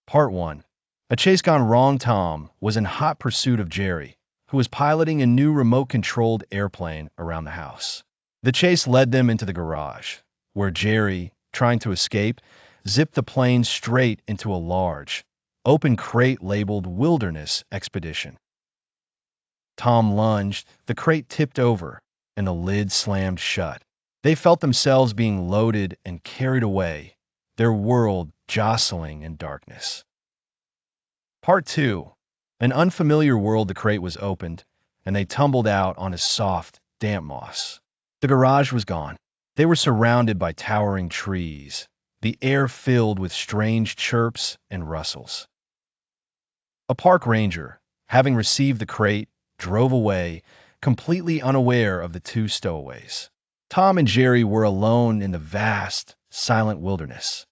Part 1. A chase gone wrong. Tom was in hot pursuit of Jerry, who was piloting a new remote-controlled airplane around the house. The chase led them into the garage, where Jerry, trying to escape, zipped the plane straight into a large, open crate labeled Wilderness Expedition. Tom lunged, the crate tipped over, and the lid slammed shut. They felt themselves being loaded and carried away, their world jostling in darkness. Part 2. An unfamiliar world. The crate was opened, and they tumbled out on a soft, damp moss. The garage was gone. They were surrounded by towering trees, the air filled with strange chirps and rustles. A park ranger, having received the crate, drove away, completely unaware of the two stowaways. Tom and Jerry were alone in the vast, silent wilderness.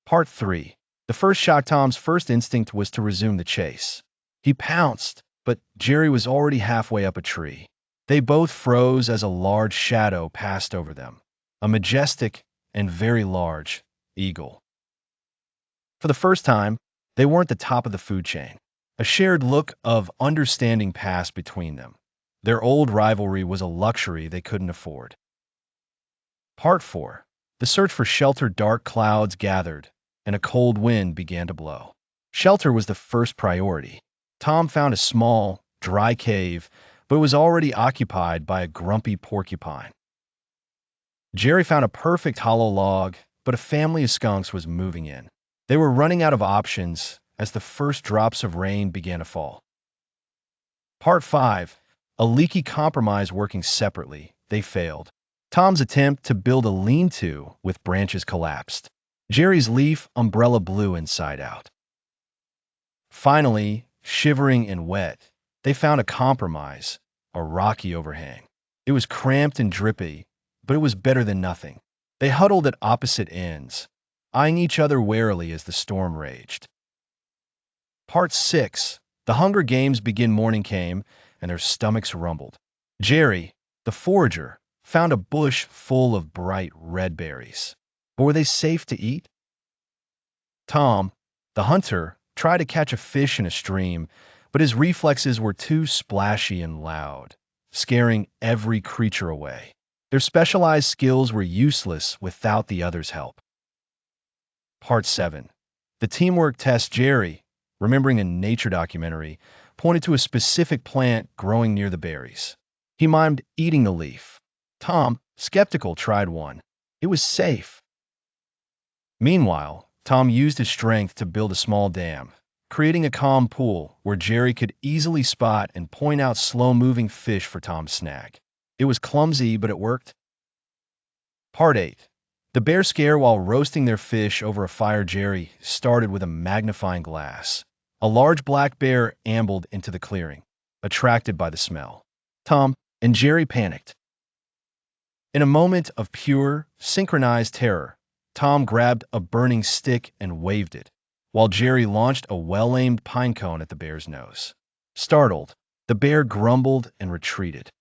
Part 3. The first shock. Tom's first instinct was to resume the chase. He pounced, but Jerry was already halfway up a tree. They both froze as a large shadow passed over them, a majestic and very large eagle. For the first time, they weren't the top of the food chain. A shared look of understanding passed between them. Their old rivalry was a luxury they couldn't afford. Part 4. The search for shelter. Dark clouds gathered, and a cold wind began to blow. Shelter was the first priority. Tom found a small, dry cave, but it was already occupied by a grumpy porcupine. Jerry found a perfect hollow log, but a family of skunks was moving in. They were running out of options as the first drops of rain began to fall. Part 5. A leaky compromise. Working separately, they failed. Tom's attempt to build a lean-to with branches collapsed. Jerry's leaf umbrella blew inside out. Finally, shivering and wet, they found a compromise, a rocky overhang. It was cramped and drippy, but it was better than nothing. They huddled at opposite ends, eyeing each other warily as the storm raged. Part 6. The Hunger Games begin. Morning came, and their stomachs rumbled. Jerry, the forager, found a bush full of bright red berries. But were they safe to eat? Tom, the hunter, tried to catch a fish in a stream, but his reflexes were too splashy and loud, scaring every creature away. Their specialized skills were useless without the others' help. Part 7. The teamwork test. Jerry, remembering a nature documentary, pointed to a specific plant growing near the berries. He mimed eating the leaf. Tom, skeptical, tried one. It was safe. Meanwhile, Tom used his strength to build a small dam, creating a calm pool where Jerry could easily spot and point out slow-moving fish for Tom's snag. It was clumsy, but it worked. Part 8. The bear scare. While roasting their fish over a fire, Jerry started with a magnifying glass. A large black bear ambled into the clearing, attracted by the smell. Tom and Jerry panicked. In a moment of pure, synchronized terror, Tom grabbed a burning stick and waved it, while Jerry launched a well-aimed pine cone at the bear's nose. Startled, the bear grumbled and retreated.